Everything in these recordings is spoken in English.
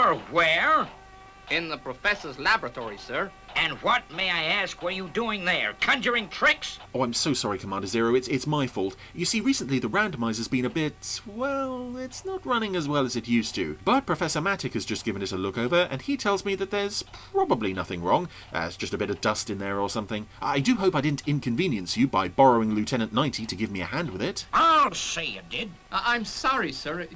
You're where? In the professor's laboratory, sir. And what, may I ask, were you doing there? Conjuring tricks? Oh, I'm so sorry, Commander Zero. It's my fault. You see, recently the randomiser's been a bit... well, it's not running as well as it used to. But Professor Matic has just given it a look over, and he tells me that there's probably nothing wrong. It's just a bit of dust in there or something. I do hope I didn't inconvenience you by borrowing Lieutenant 90 to give me a hand with it. I'll say you did. I'm sorry, sir.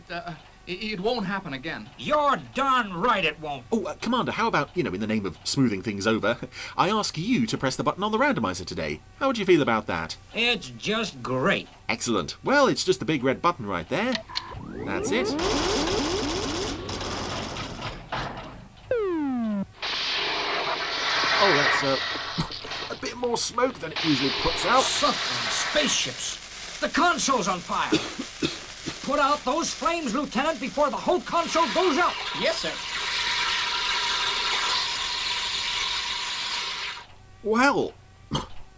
It won't happen again. You're darn right it won't. Oh, Commander, how about, in the name of smoothing things over, I ask you to press the button on the randomiser today. How would you feel about that? It's just great. Excellent. Well, it's just the big red button right there. That's it. Oh, that's a bit more smoke than it usually puts out. Something, spaceships. The console's on fire. Put out those flames, Lieutenant, before the whole console goes up. Yes, sir. Well,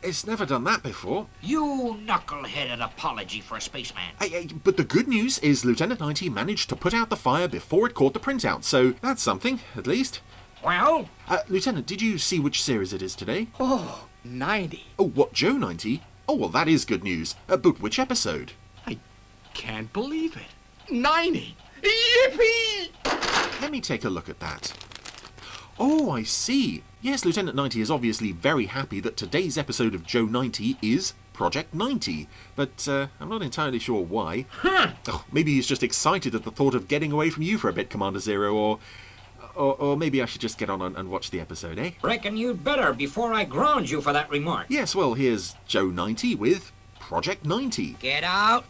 it's never done that before. You knuckle-headed apology for a spaceman. Hey, but the good news is Lieutenant 90 managed to put out the fire before it caught the printout, so that's something, at least. Well? Lieutenant, did you see which series it is today? Oh, 90. Oh, what, Joe 90? Oh, well, that is good news. But which episode? Can't believe it. 90! Yippee! Let me take a look at that. Oh, I see. Yes, Lieutenant 90 is obviously very happy that today's episode of Joe 90 is Project 90, but I'm not entirely sure why. Oh, maybe he's just excited at the thought of getting away from you for a bit, Commander Zero, or maybe I should just get on and watch the episode, eh? Reckon you'd better before I ground you for that remark. Yes, well, here's Joe 90 with Project 90. Get out.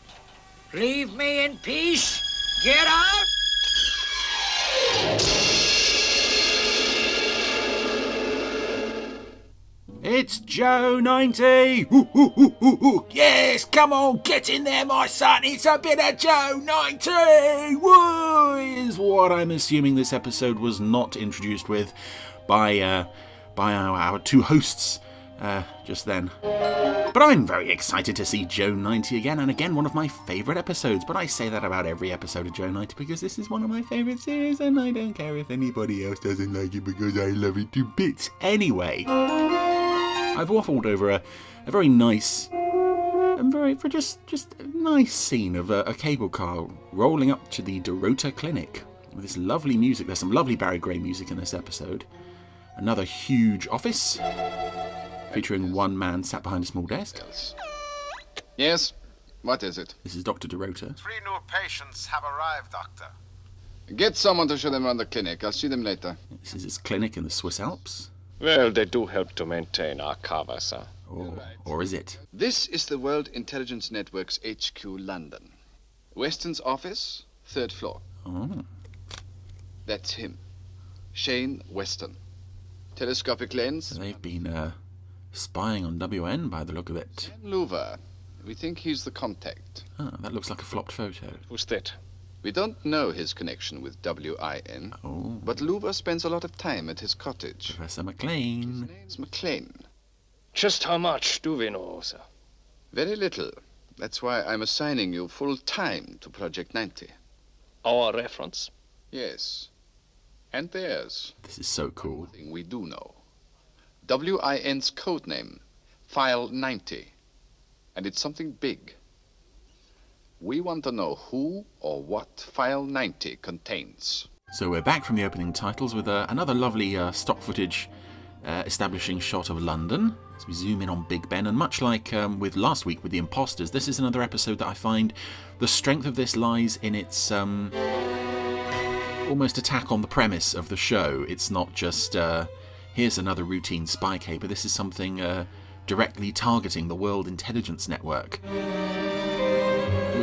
Leave me in peace. Get out. It's Joe 90! Ooh, ooh, ooh, ooh, ooh. Yes, come on, get in there, my son. It's a bit of Joe 90! Woo! Is what I'm assuming this episode was not introduced with by our two hosts just then. But I'm very excited to see Joe 90 again, and again, one of my favourite episodes. But I say that about every episode of Joe 90 because this is one of my favourite series, and I don't care if anybody else doesn't like it because I love it to bits anyway. I've waffled over a very nice and just a nice scene of a cable car rolling up to the Dorota Clinic with this lovely music. There's some lovely Barry Gray music in this episode. Another huge office featuring one man sat behind a small desk. Yes? What is it? This is Dr. Dorota. 3 new patients have arrived, Doctor. Get someone to show them around the clinic. I'll see them later. This is his clinic in the Swiss Alps. Well, they do help to maintain our cover, sir. Or is it? This is the World Intelligence Network's HQ, London. Weston's office, 3rd floor. Oh. That's him. Shane Weston. Telescopic lens. So they've been spying on WN by the look of it. Louver. We think he's the contact. Ah, that looks like a flopped photo. Who's that? We don't know his connection with WIN, Oh. but Louver spends a lot of time at his cottage. Professor His McClaines. name's McClaine. Just how much do we know, sir? Very little. That's why I'm assigning you full time to Project 90. Our reference? Yes. And theirs. This is so cool. Thing we do know. WIN's code name, File 90. And it's something big. We want to know who or what File 90 contains. So we're back from the opening titles with another lovely stock footage establishing shot of London. As we zoom in on Big Ben, and much like with last week with the imposters, this is another episode that I find the strength of this lies in its almost attack on the premise of the show. It's not just here's another routine spy caper. This is something directly targeting the World Intelligence Network.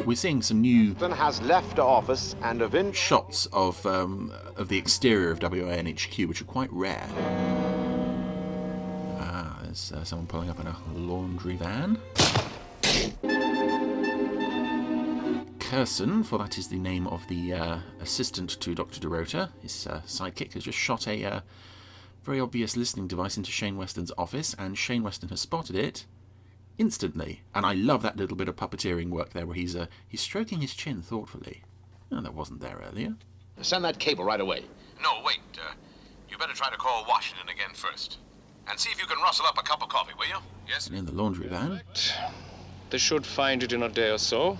We're seeing some new Has left office and shots of the exterior of WANHQ, which are quite rare. There's someone pulling up in a laundry van. Curson, for that is the name of the assistant to Dr. Dorota, his sidekick, has just shot a very obvious listening device into Shane Weston's office, and Shane Weston has spotted it instantly. And I love that little bit of puppeteering work there where he's stroking his chin thoughtfully. Oh, that wasn't there earlier. Send that cable right away. No, wait. You better try to call Washington again first. And see if you can rustle up a cup of coffee, will you? Yes? And in the laundry van, They should find it in a day or so.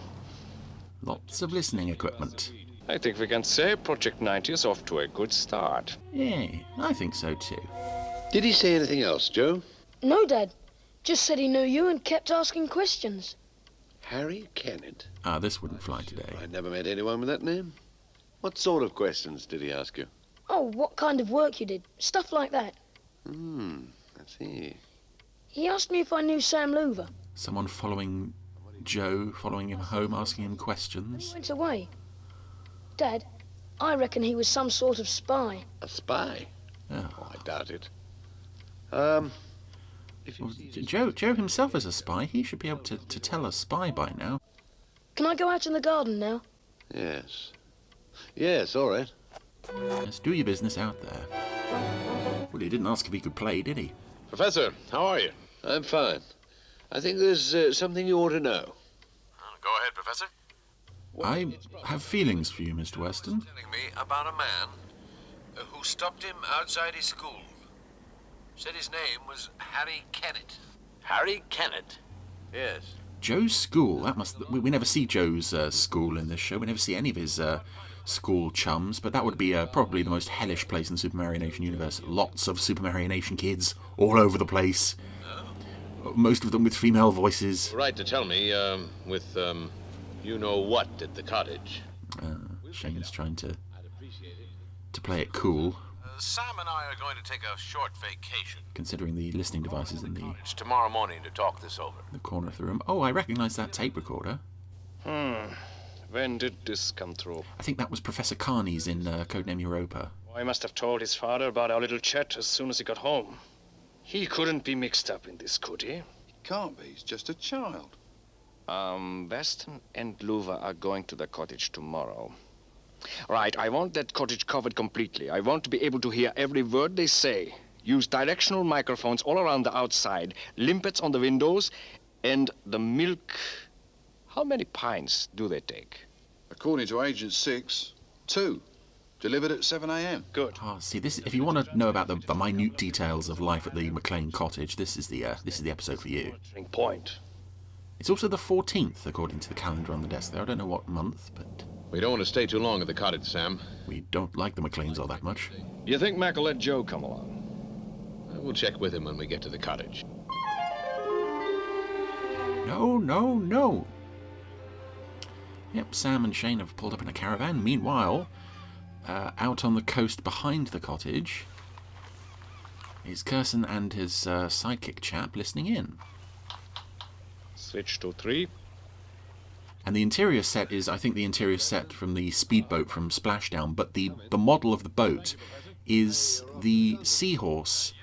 lots of listening equipment. I think we can say Project 90 is off to a good start. Yeah, I think so too. Did he say anything else, Joe? No, Dad. Just said he knew you and kept asking questions. Harry Kennett? Ah, this wouldn't fly today. I never met anyone with that name. What sort of questions did he ask you? Oh, what kind of work you did. Stuff like that. I see. He asked me if I knew Sam Louver. Someone following Joe, following him home, asking him questions. He went away. Dad, I reckon he was some sort of spy. A spy? Oh. Oh, I doubt it. If you Well, see Joe himself is a spy. He should be able to tell a spy by now. Can I go out in the garden now? Yes. Yes, all right. Yes, do your business out there. Well, he didn't ask if he could play, did he? Professor, how are you? I'm fine. I think there's something you ought to know. Go ahead, Professor. I have feelings for you, Mr. Weston. Telling me about a man who stopped him outside his school. Said his name was Harry Kennett. Harry Kennett. Yes. Joe's school, that must... We never see Joe's school in this show. We never see any of his school chums, but that would be probably the most hellish place in the Super Mario Nation universe. Lots of Super Mario Nation kids all over the place. Most of them with female voices. Right to tell me, with, you know what at the cottage. Shane's trying to play it cool, Sam and I are going to take a short vacation. considering the listening devices in the It's tomorrow morning to talk this over. corner of the room. Oh, I recognise that tape recorder. When did this come through? I think that was Professor Carney's in Codename Europa. I must have told his father about our little chat as soon as he got home. He couldn't be mixed up in this, could he? Can't be, he's just a child. Weston and Louver are going to the cottage tomorrow. Right, I want that cottage covered completely. I want to be able to hear every word they say. Use directional microphones all around the outside, limpets on the windows, and the milk... How many pints do they take? According to Agent 6, 2. Delivered at 7 a.m. Good. Ah, see, this. If you want to know about the minute details of life at the McClaines cottage, this is the episode for you. Point. It's also the 14th, according to the calendar on the desk there. I don't know what month, but We don't want to stay too long at the cottage, Sam. we don't like the McClaines all that much. You think Mac will let Joe come along? We'll check with him when we get to the cottage. No, no, no. Yep, Sam and Shane have pulled up in a caravan. Meanwhile, out on the coast behind the cottage is Curson and his sidekick chap listening in. Switch to 3. And the interior set is, I think, the interior set from the speedboat from Splashdown, but the model of the boat is the seahorse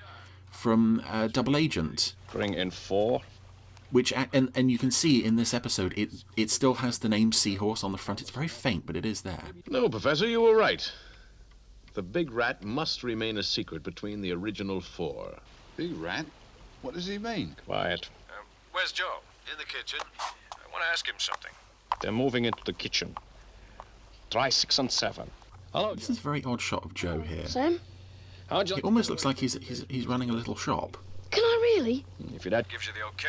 from Double Agent. Bring in 4. Which, and you can see in this episode, it still has the name Seahorse on the front. It's very faint, but it is there. No, Professor, you were right. The big rat must remain a secret between the original 4. Big rat? What does he mean? Quiet. Where's Joe? In the kitchen. I want to ask him something. They're moving into the kitchen. Try 6 and 7. Hello, This is a very odd shot of Joe here. Sam? how'd you It like... almost looks like he's running a little shop. Can I really? If your dad Gives you the okay?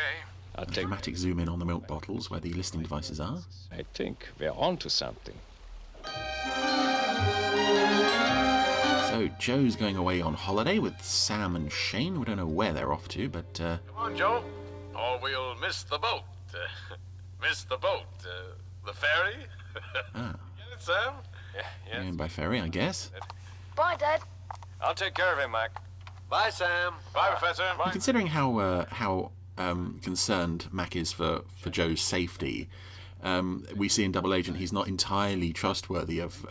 I'll A take... dramatic zoom in on the milk bottles where the listening devices are. I think we're on to something. So Joe's going away on holiday with Sam and Shane. We don't know where they're off to, but Come on, Joe, or we'll miss the boat. Miss the boat. The ferry. Ah. Get it, Sam? they're going by ferry, I guess. Bye, Dad. I'll take care of him, Mac. Bye, Sam. Bye, Professor. And considering how concerned Mac is for Joe's safety, we see in Double Agent he's not entirely trustworthy of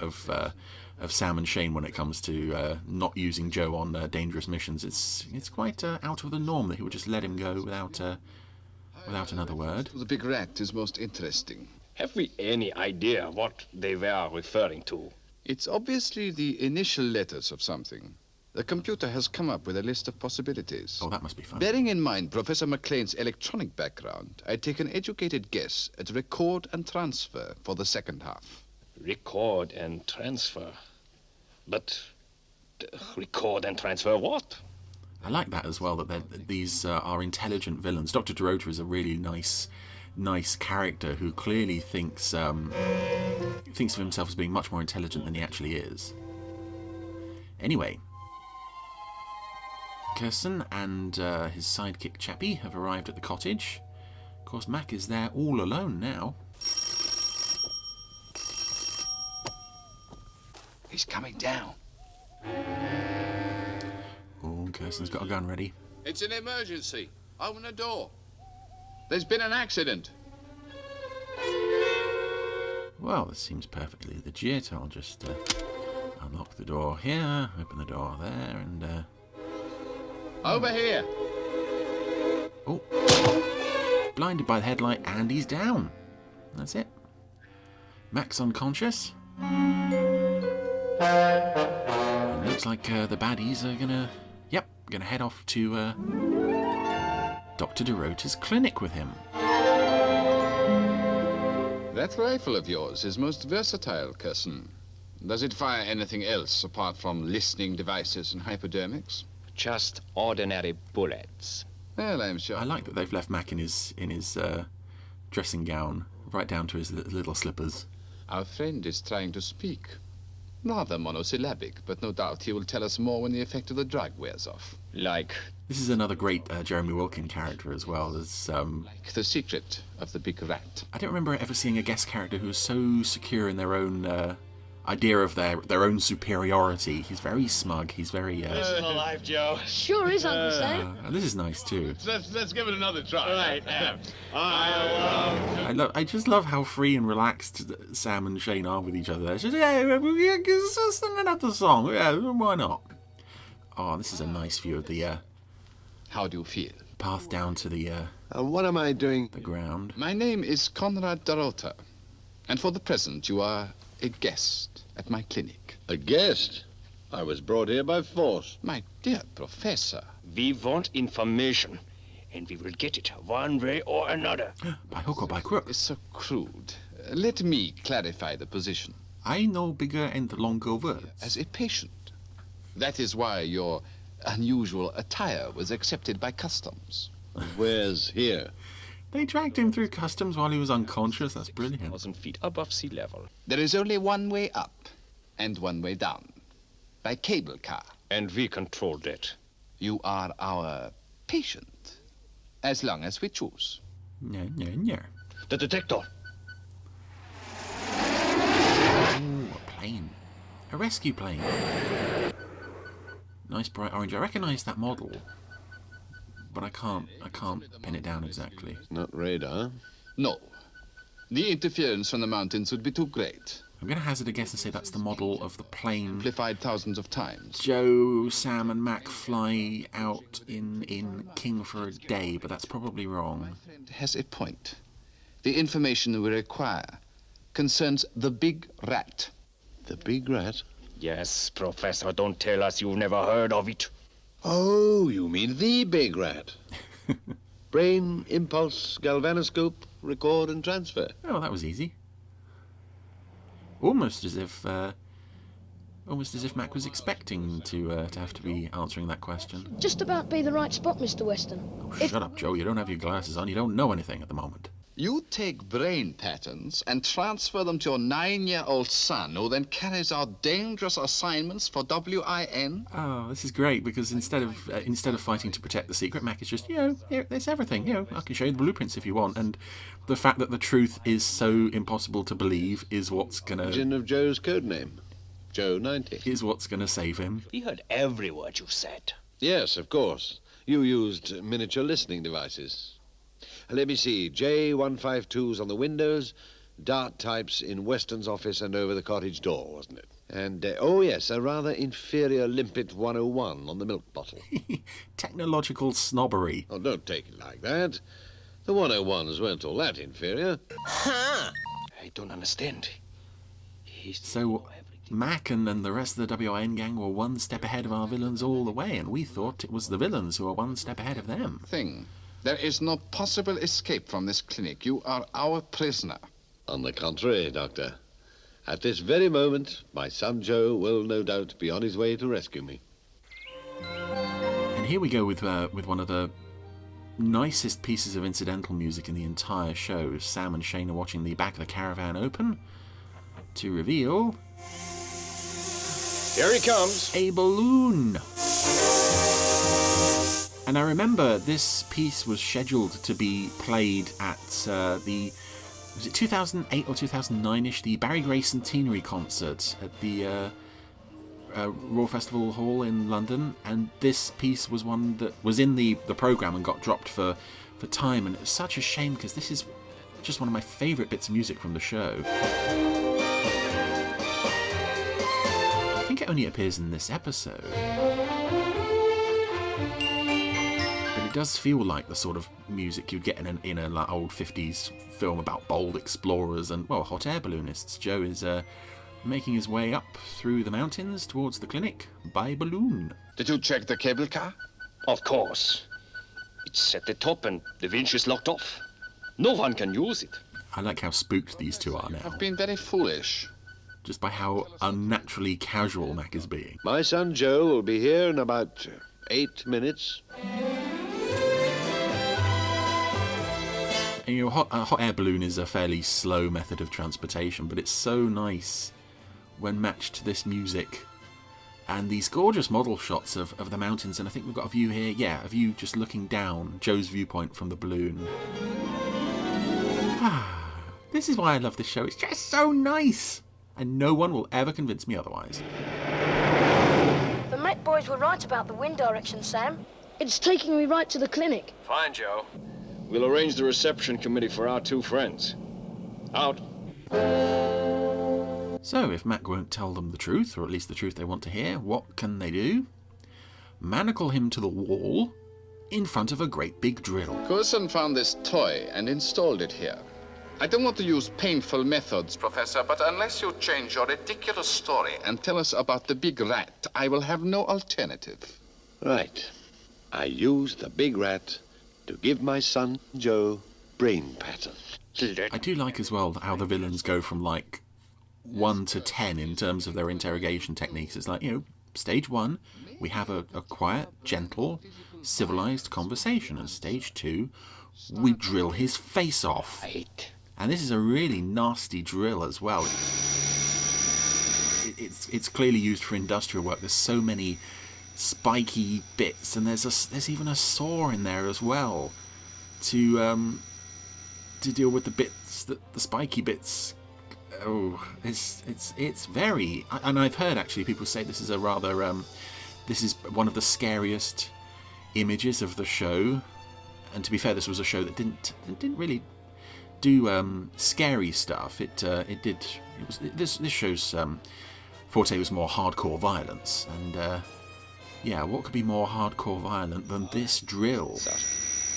Sam and Shane when it comes to not using Joe on dangerous missions. It's quite out of the norm that he would just let him go without another word. The big rat is most interesting. Have we any idea what they were referring to? It's obviously the initial letters of something. The computer has come up with a list of possibilities. Oh, that must be fun. Bearing in mind Professor McClaines' electronic background, I take an educated guess at record and transfer for the second half. Record and transfer. But record and transfer what? I like that as well, that these are intelligent villains. Dr. Dorota is a really nice character who clearly thinks of himself as being much more intelligent than he actually is. Anyway, Kirsten and his sidekick Chappie have arrived at the cottage. Of course, Mac is there all alone now. He's coming down. Oh, Kirsten's got a gun ready. It's an emergency. Open the door. There's been an accident. Well, this seems perfectly legit. I'll just unlock the door here, open the door there, and... Over here. Oh. Blinded by the headlight, and he's down. That's it. Mac's unconscious. It looks like the baddies are gonna head off to Dr. Dorota's clinic with him. That rifle of yours is most versatile, Kirsten. Does it fire anything else apart from listening devices and hypodermics? Just ordinary bullets. Well, I'm sure. I like that they've left Mac in his dressing gown, right down to his little slippers. Our friend is trying to speak. Rather monosyllabic, but no doubt he will tell us more when the effect of the drug wears off. Like? This is another great Jeremy Wilkin character as well. There's Like the secret of the big rat. I don't remember ever seeing a guest character who is so secure in their own idea of their own superiority. He's very smug. He's very... Isn't alive, Joe. Sure is, Uncle Sam. and this is nice too. Let's give it another try. Right. I just love how free and relaxed Sam and Shane are with each other. It's just, let's sing another song. Yeah, why not? Oh, this is a nice view of the How do you feel? path down to the What am I doing? the ground. My name is Conrad Dorota, and for the present you are a guest at my clinic. A guest? I was brought here by force. My dear Professor. We want information, and we will get it one way or another. By hook or by crook. It's so crude. Let me clarify the position. I know bigger and longer words. As a patient. That is why your unusual attire was accepted by customs. Where's here? They dragged him through customs while he was unconscious. That's brilliant. 1,000 feet above sea level. There is only one way up and one way down. By cable car. And we controlled it. You are our patient. As long as we choose. Yeah. The detector. Ooh, a plane. A rescue plane. Nice bright orange. I recognise that model, but I can't pin it down exactly. Not radar. No. The interference from the mountains would be too great. I'm going to hazard a guess and say that's the model of the plane Amplified thousands of times. Joe, Sam and Mac fly out in King for a day, but that's probably wrong. My friend has a point. The information we require concerns the big rat. The big rat? Yes, Professor, don't tell us you've never heard of it. Oh, you mean the big rat. Brain, impulse, galvanoscope, record and transfer. Oh, that was easy. Almost as if Mac was expecting to have to be answering that question. Just about be the right spot, Mr. Weston. Oh, shut up, Joe. You don't have your glasses on. You don't know anything at the moment. You take brain patterns and transfer them to your 9-year-old son, who then carries out dangerous assignments for WIN? Oh, this is great, because instead of fighting to protect the secret, Mac is just, here, there's everything. I can show you the blueprints if you want. And the fact that the truth is so impossible to believe is what's gonna... Origin of Joe's code name. Joe 90. Is what's gonna save him. We heard every word you said. Yes, of course. You used miniature listening devices. Let me see. J152's on the windows, dart types in Weston's office and over the cottage door, wasn't it? And, oh yes, a rather inferior Limpet 101 on the milk bottle. Technological snobbery. Oh, don't take it like that. The 101s weren't all that inferior. Huh? I don't understand. So, Mac and the rest of the WIN gang were one step ahead of our villains all the way, and we thought it was the villains who were one step ahead of them. There is no possible escape from this clinic. You are our prisoner. On the contrary, Doctor. At this very moment, my son Joe will no doubt be on his way to rescue me. And here we go with one of the nicest pieces of incidental music in the entire show. Sam and Shane are watching the back of the caravan open to reveal... Here he comes. A balloon. And I remember this piece was scheduled to be played at was it 2008 or 2009-ish, the Barry Gray Centenary concert at the Royal Festival Hall in London, and this piece was one that was in the programme and got dropped for time, and it was such a shame because this is just one of my favourite bits of music from the show. I think it only appears in this episode. It does feel like the sort of music you'd get in a like old 50s film about bold explorers and, well, hot air balloonists. Joe is making his way up through the mountains towards the clinic by balloon. Did you check the cable car? Of course. It's at the top and the winch is locked off. No one can use it. I like how spooked these two are now. I've been very foolish. Just by how unnaturally casual Mac is being. My son Joe will be here in about 8 minutes. And, you know, a hot air balloon is a fairly slow method of transportation, but it's so nice when matched to this music and these gorgeous model shots of the mountains. And I think we've got a view here, yeah, a view just looking down, Joe's viewpoint from the balloon. This is why I love this show. It's just so nice, and no one will ever convince me otherwise. The Met boys were right about the wind direction, Sam. It's taking me right to the clinic. Fine, Joe. We'll arrange the reception committee for our two friends. Out. So, if Mac won't tell them the truth, or at least the truth they want to hear, what can they do? Manacle him to the wall in front of a great big drill. Coulson found this toy and installed it here. I don't want to use painful methods, Professor, but unless you change your ridiculous story and tell us about the big rat, I will have no alternative. Right. I used the big rat to give my son Joe brain pattern. I do like as well how the villains go from like 1 to 10 in terms of their interrogation techniques. It's like, you know, stage 1, we have a quiet, gentle, civilized conversation, and stage 2, we drill his face off. And this is a really nasty drill as well. It's clearly used for industrial work. There's so many spiky bits, and there's even a saw in there as well to deal with the bits the spiky bits. Oh, it's very, and I've heard actually people say this is a rather this is one of the scariest images of the show. And to be fair, this was a show that didn't really do scary stuff. This show's forte was more hardcore violence, and yeah, what could be more hardcore violent than this drill?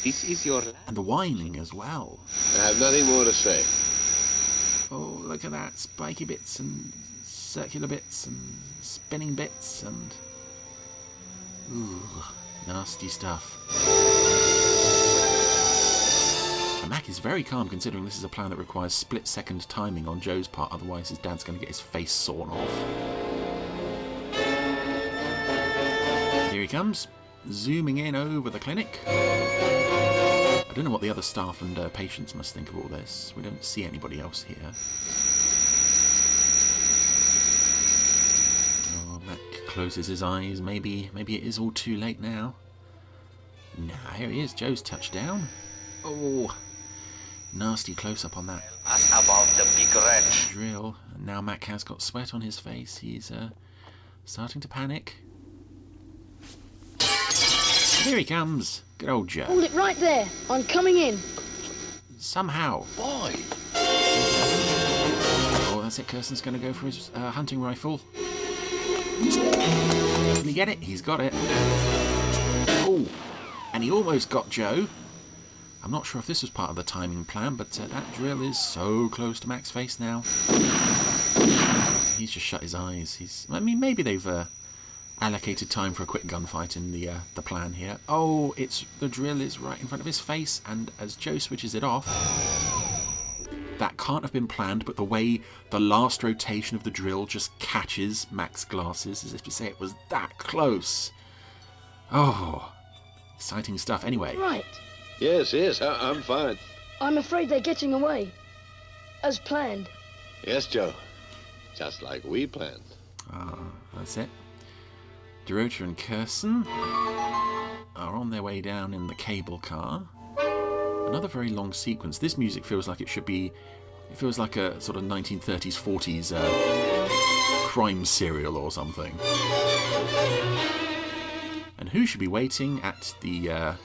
This is your... And the whining as well. I have nothing more to say. Oh, look at that. Spiky bits and circular bits and spinning bits and... Ooh, nasty stuff. And Mac is very calm considering this is a plan that requires split-second timing on Joe's part, otherwise his dad's going to get his face sawn off. Here he comes, zooming in over the clinic. I don't know what the other staff and patients must think of all this. We don't see anybody else here. Oh, Mac closes his eyes. Maybe it is all too late now. Nah, here he is. Joe's touchdown. Oh, nasty close-up on that. Ask about the big rat. Drill. And now Mac has got sweat on his face. He's starting to panic. Here he comes. Good old Joe. Hold it right there. I'm coming in. Somehow. Boy. Oh, that's it. Kirsten's going to go for his hunting rifle. Can he get it? He's got it. Oh, and he almost got Joe. I'm not sure if this was part of the timing plan, but that drill is so close to Mac's face now. He's just shut his eyes. I mean, maybe they've allocated time for a quick gunfight in the plan here. Oh, the drill is right in front of his face, and as Joe switches it off, that can't have been planned, but the way the last rotation of the drill just catches Mac's glasses, as if to say it was that close. Oh, exciting stuff. Anyway. Right. Yes, I'm fine. I'm afraid they're getting away. As planned. Yes, Joe. Just like we planned. That's it. Dorota and Kirsten are on their way down in the cable car. Another very long sequence. This music feels like it should be... It feels like a sort of 1930s, 40s crime serial or something. And who should be waiting at the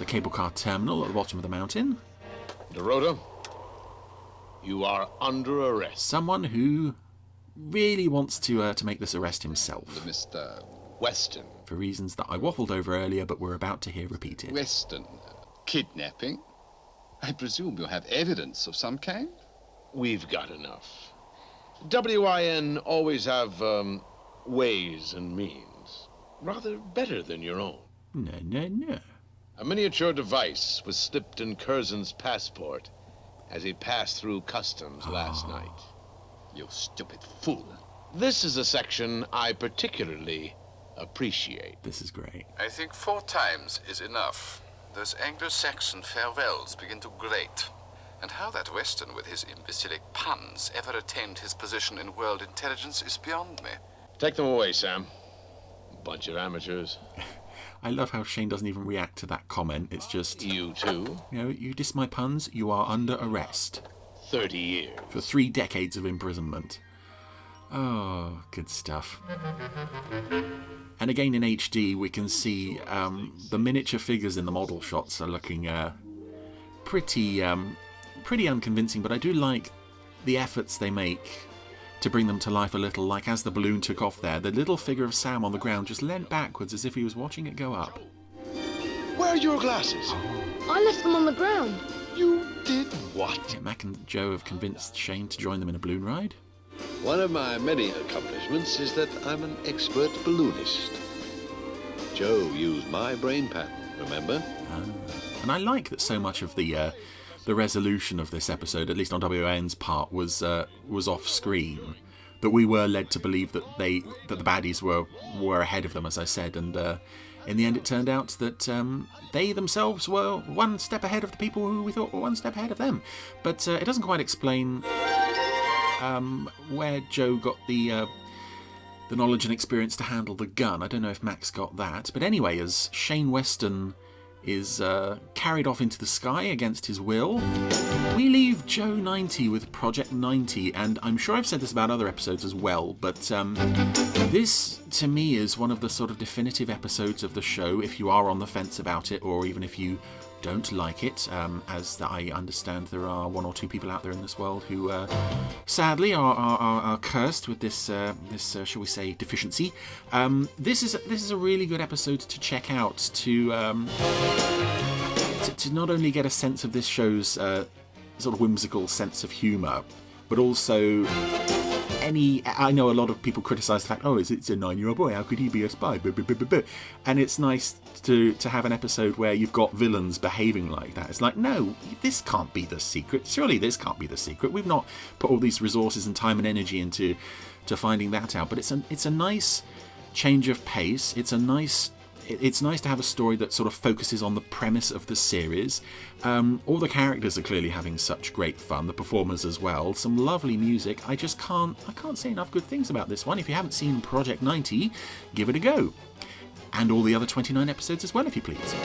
cable car terminal at the bottom of the mountain? Dorota, you are under arrest. Someone who really wants to make this arrest himself. Mr. Weston. For reasons that I waffled over earlier, but we're about to hear repeated. Weston. Kidnapping? I presume you have evidence of some kind? We've got enough. WIN always have ways and means. Rather better than your own. No. A miniature device was slipped in Curzon's passport as he passed through customs last night. You stupid fool. This is a section I particularly appreciate. This is great. I think 4 times is enough. Those Anglo-Saxon farewells begin to grate. And how that Weston with his imbecilic puns ever attained his position in world intelligence is beyond me. Take them away, Sam. Bunch of amateurs. I love how Shane doesn't even react to that comment. It's just... You too? You know, you diss my puns, you are under arrest. 30 years. For 3 decades of imprisonment. Oh, good stuff. And again in HD, we can see the miniature figures in the model shots are looking pretty unconvincing, but I do like the efforts they make to bring them to life a little, like as the balloon took off there, the little figure of Sam on the ground just leant backwards as if he was watching it go up. Where are your glasses? I left them on the ground. You did what? Yeah, Mac and Joe have convinced Shane to join them in a balloon ride. One of my many accomplishments is that I'm an expert balloonist. Joe used my brain pattern, remember? And I like that so much of the resolution of this episode, at least on WN's part, was off screen. That we were led to believe that the baddies were ahead of them, as I said, and in the end it turned out that they themselves were one step ahead of the people who we thought were one step ahead of them. But it doesn't quite explain where Joe got the knowledge and experience to handle the gun. I don't know if Max got that. But anyway, as Shane Weston is carried off into the sky against his will, we leave Joe 90 with Project 90, and I'm sure I've said this about other episodes as well, but this to me is one of the sort of definitive episodes of the show, if you are on the fence about it, or even if you don't like it, as I understand there are 1 or 2 people out there in this world who sadly are cursed with this shall we say deficiency. This is a really good episode to check out, to not only get a sense of this show's sort of whimsical sense of humour, but also I know a lot of people criticise the fact, it's a 9-year-old boy, how could he be a spy? And it's nice to have an episode where you've got villains behaving like that. It's like, no, this can't be the secret. Surely this can't be the secret. We've not put all these resources and time and energy into finding that out. But it's a nice change of pace. It's nice to have a story that sort of focuses on the premise of the series. All the characters are clearly having such great fun, the performers as well. Some lovely music. I can't say enough good things about this one. If you haven't seen Project 90, give it a go. And all the other 29 episodes as well, if you please.